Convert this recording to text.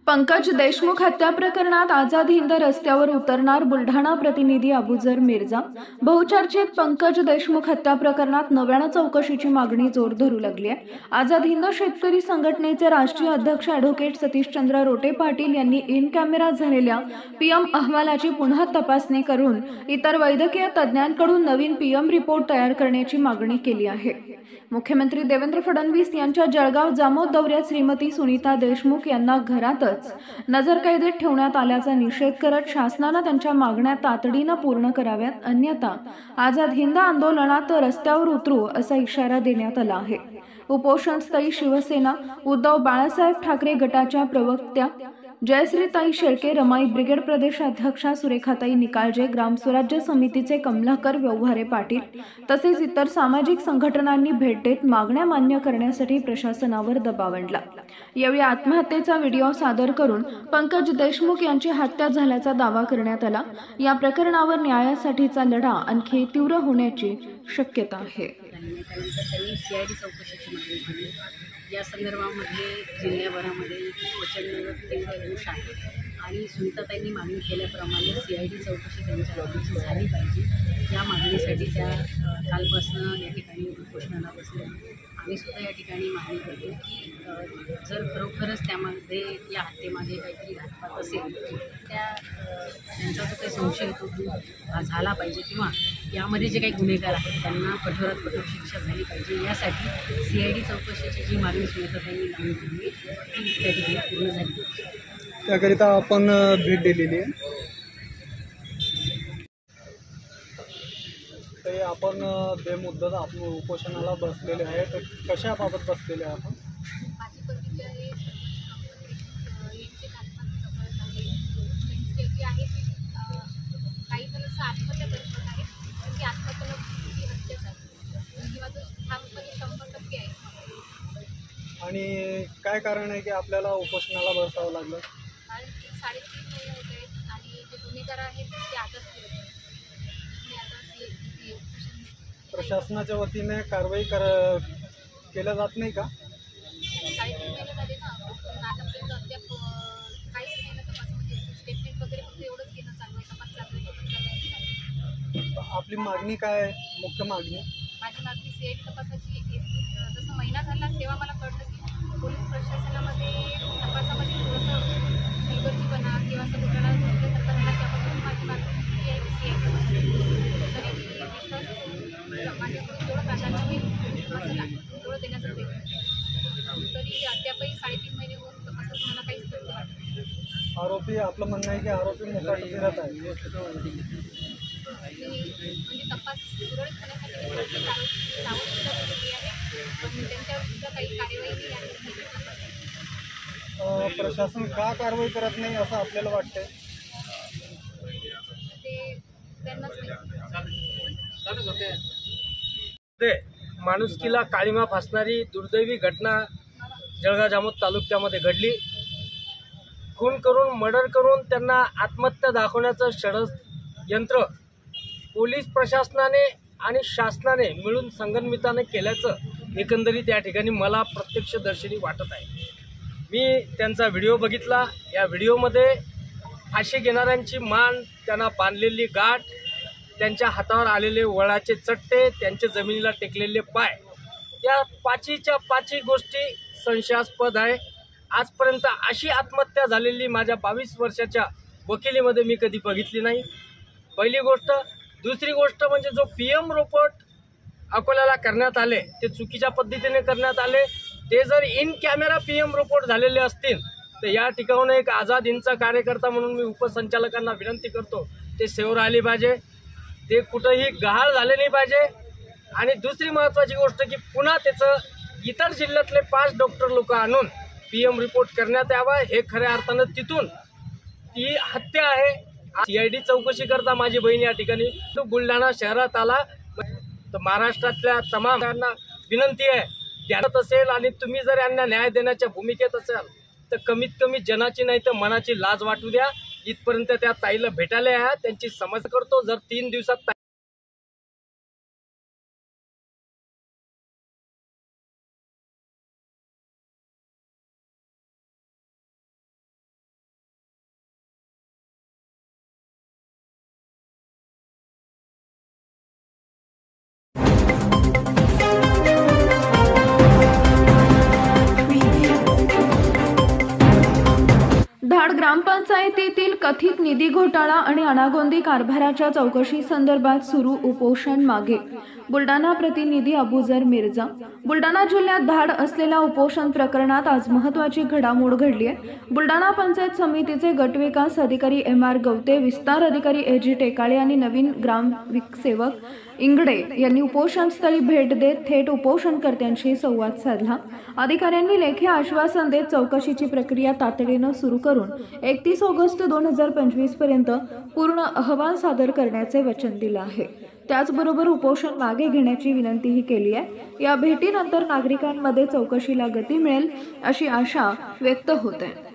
पंकज देशमुख हत्या प्रकरणात आझाद हिंद रस्त्यावर उतरणार बुलढाणा प्रतिनिधी अबुजर मिर्झा। बहुचर्चित पंकज देशमुख हत्या प्रकरणात नव्यानं चौकशीची मागणी जोर धरू लागली आहे। आझाद हिंद शेतकरी संघटनेचे राष्ट्रीय अध्यक्ष ॲडव्होकेट सतीशचंद्र रोटे पाटील यांनी इन कॅमेरा झालेल्या पीएम अहवालाची पुन्हा तपासणी करून इतर वैद्यकीय तज्ज्ञांकडून नवीन पीएम रिपोर्ट तयार करण्याची मागणी केली आहे। मुख्यमंत्री देवेंद्र फडणवीस यांच्या जळगाव जामोद दौऱ्यात श्रीमती सुनीता देशमुख यांना घरातच नजरकैदेत ठेवण्यात आल्याचा निषेध करत शासनाने त्यांच्या मागण्या तातडीने पूर्ण कराव्यात, अन्यथा आझाद हिंद आंदोलनात रस्त्यावर उतरू असा इशारा देण्यात आला आहे। उपोषणस्थळी शिवसेना, उद्धव बाळासाहेब ठाकरे गटाच्या प्रवक्त्या जयश्रीताई शेळके, रमाई ब्रिगेड प्रदेशाध्यक्षा सुरेखाताई निकाळजे, ग्रामस्वराज्य समितीचे कमलाकर व्यवहारे पाटील तसेच इतर सामाजिक संघटनांनी भेट देत मागण्या मान्य करण्यासाठी प्रशासनावर दबाव आणला। यावेळी आत्महत्येचा व्हिडिओ सादर करून पंकज देशमुख यांची हत्या झाल्याचा दावा करण्यात आला। या प्रकरणावर न्यायासाठीचा लढा आणखी तीव्र होण्याची शक्यता आहे। या संदर्भामध्ये जिल्ह्याभरामध्ये प्रचंड तीव्र रोष आहे आणि सुनीताताईंनी मागणी केल्याप्रमाणे CID चौकशी त्यांच्या बाबतीची झाली पाहिजे। या मागणीसाठी त्या कालपासून या ठिकाणी उपोषणाला बसल्या। आम्ही सुद्धा या ठिकाणी मागणी करतो की जर खरोखरच त्यामध्ये या हत्येमागे काहीतरी घातपात असेल त्यांचा जो काही संशय येतो तो झाला पाहिजे किंवा यामध्ये जे काही गुन्हेगार आहेत त्यांना कठोरात कठोर शिक्षा झाली पाहिजे। यासाठी CID चौकशीची जी मागणी सुनीताताईंनी लावून दिली ती त्या ठिकाणी पूर्ण झाली। त्याकरिता आपण भेट दिलेली आहे। ते आपण बेमुद्दत आपण उपोषणाला बसलेले आहे, तर कशाबाबत बसलेले आहे आपण? माझी प्रतिक्रिया आहे यांचे घातपात त्यांची आहे की काही जण आत्महत्या करत आहे, पण ती आत्महत्या ती हत्याच आहे किंवा तो ठामपणे 100% आहे। आणि काय कारण आहे की आपल्याला उपोषणाला बसावं लागलं? कारण 3.5 महिने होत आहेत आणि जे गुन्हेगार आहेत ते आझाद केले आहेत। प्रशासनाच्या वतीने कारवाई केल्या जात नाही का? 3.5 महिने झाले ना, पण आतापर्यंत अद्याप काहीच नाही ना तपासामध्ये। स्टेटमेंट वगैरे फक्त एवढंच घेणं चालू आहे, तपास चालू आहे। आपली मागणी काय आहे? मुख्य मागणी माझी मागणी CID तपासाची जसं महिना झाला तेव्हा मला कळलं की पोलीस प्रशासनामध्ये तपासामध्ये थोडंसं हलगर्जीपणा किंवा असं घोटाळा झाल्यासारखं झाला। त्यापासून माझी मागणी आहे CID तरी माझ्याकडून जेवढं प्राधान्य होईल तेवढं देण्याचा प्रयत्न तरी अद्यापही 3.5 महिने होऊन तपासात मला काहीच तथ्य वाटत नाही। आरोपी आपलं म्हणणं आहे की आरोपी मोकाट फिरत आहे, म्हणजे तपास सुरळीत होण्यासाठी मी प्रत्येक आरोपी लावत सुद्धा दिलेली आहे, पण त्यांच्यावर सुद्धा काही कार्यवाही नाही आहे। प्रशासन का कारवाई करत नाही असं आपल्याला वाटतंय? ते त्यांनाच माणुसकीला काळीमा फासणारी दुर्दैवी घटना जळगाव जामोद तालुक्यामध्ये घडली। खून करून मर्डर करून त्यांना आत्महत्या दाखवण्याचं षडयंत्र पोलीस प्रशासनाने आणि शासनाने मिळून संगनमताने केल्याचं एकंदरीत या ठिकाणी मला प्रत्यक्षदर्शनी वाटत आहे। मी त्यांचा व्हिडिओ बघितला। या व्हिडिओमध्ये फाशी घेणाऱ्यांची मान, त्यांना बांधलेली गाठ, त्यांच्या हातावर आलेले वळाचे चट्टे, त्यांचे जमिनीला टेकलेले पाय, या पाचीच्या पाची गोष्टी संशयास्पद आहे। आजपर्यंत अशी आत्महत्या झालेली माझ्या 22 वर्षाच्या वकिलीमध्ये मी कधी बघितली नाही, पहिली गोष्ट। दुसरी गोष्ट म्हणजे जो पीएम रिपोर्ट अकोल्याला करण्यात आले ते चुकीच्या पद्धतीने करण्यात आले। ते जर इन कॅमेरा पीएम रिपोर्ट झालेले असतील तर या ठिकाणी एक आझाद हिंदचा कार्यकर्ता म्हणून मी उपसंचालकांना विनंती करतो ते सेवर आली पाहिजे, ते कुठंही गहाळ झाले नाही पाहिजे। आणि दुसरी महत्त्वाची गोष्ट की पुन्हा त्याचं इतर जिल्ह्यातले 5 डॉक्टर लोक आणून पीएम रिपोर्ट करण्यात यावा। हे खऱ्या अर्थानं तिथून ती हत्या आहे। CID चौकशी करता माझी बहीण या ठिकाणी बुलढाणा शहरात आला, तर महाराष्ट्रातल्या तमामांना विनंती आहे ध्यानात असेल आणि तुम्ही जर यांना न्याय देण्याच्या भूमिकेत असाल तर कमीत कमी जनाची नाही तर मनाची लाज वाटू द्या। इथपर्यंत त्या ताईला भेटायला या, त्यांची समज करतो। जर 3 दिवसात ग्रामपंचायतीतील कथित निधी घोटाळा आणि अनागोंदी कारभाराच्या चौकशी संदर्भात सुरू उपोषण मागे. बुलढाणा प्रतिनिधी अबुजर मिर्झा. बुलढाणा जिल्ह्यात धाड असलेल्या उपोषण प्रकरणात आज महत्त्वाची घडामोड घडली आहे. बुलढाणा पंचायत समितीचे गटविकास अधिकारी MR गवते, विस्तार अधिकारी AG टेकाळे आणि नवीन ग्रामसेवक इंगडे यांनी उपोषणस्थळी भेट देत थेट उपोषणकर्त्यांशी संवाद साधला. अधिकाऱ्यांनी लेखी आश्वासन देत चौकशीची प्रक्रिया तातडीनं सुरू करून 31 ऑगस्ट 2025 पर्यंत पूर्ण अहवाल सादर करण्याचे वचन दिलं आहे. त्याचबरोबर उपोषण मागे घेण्याची विनंतीही केली आहे. या भेटीनंतर नागरिकांमध्ये चौकशीला गती मिळेल अशी आशा व्यक्त होत आहे.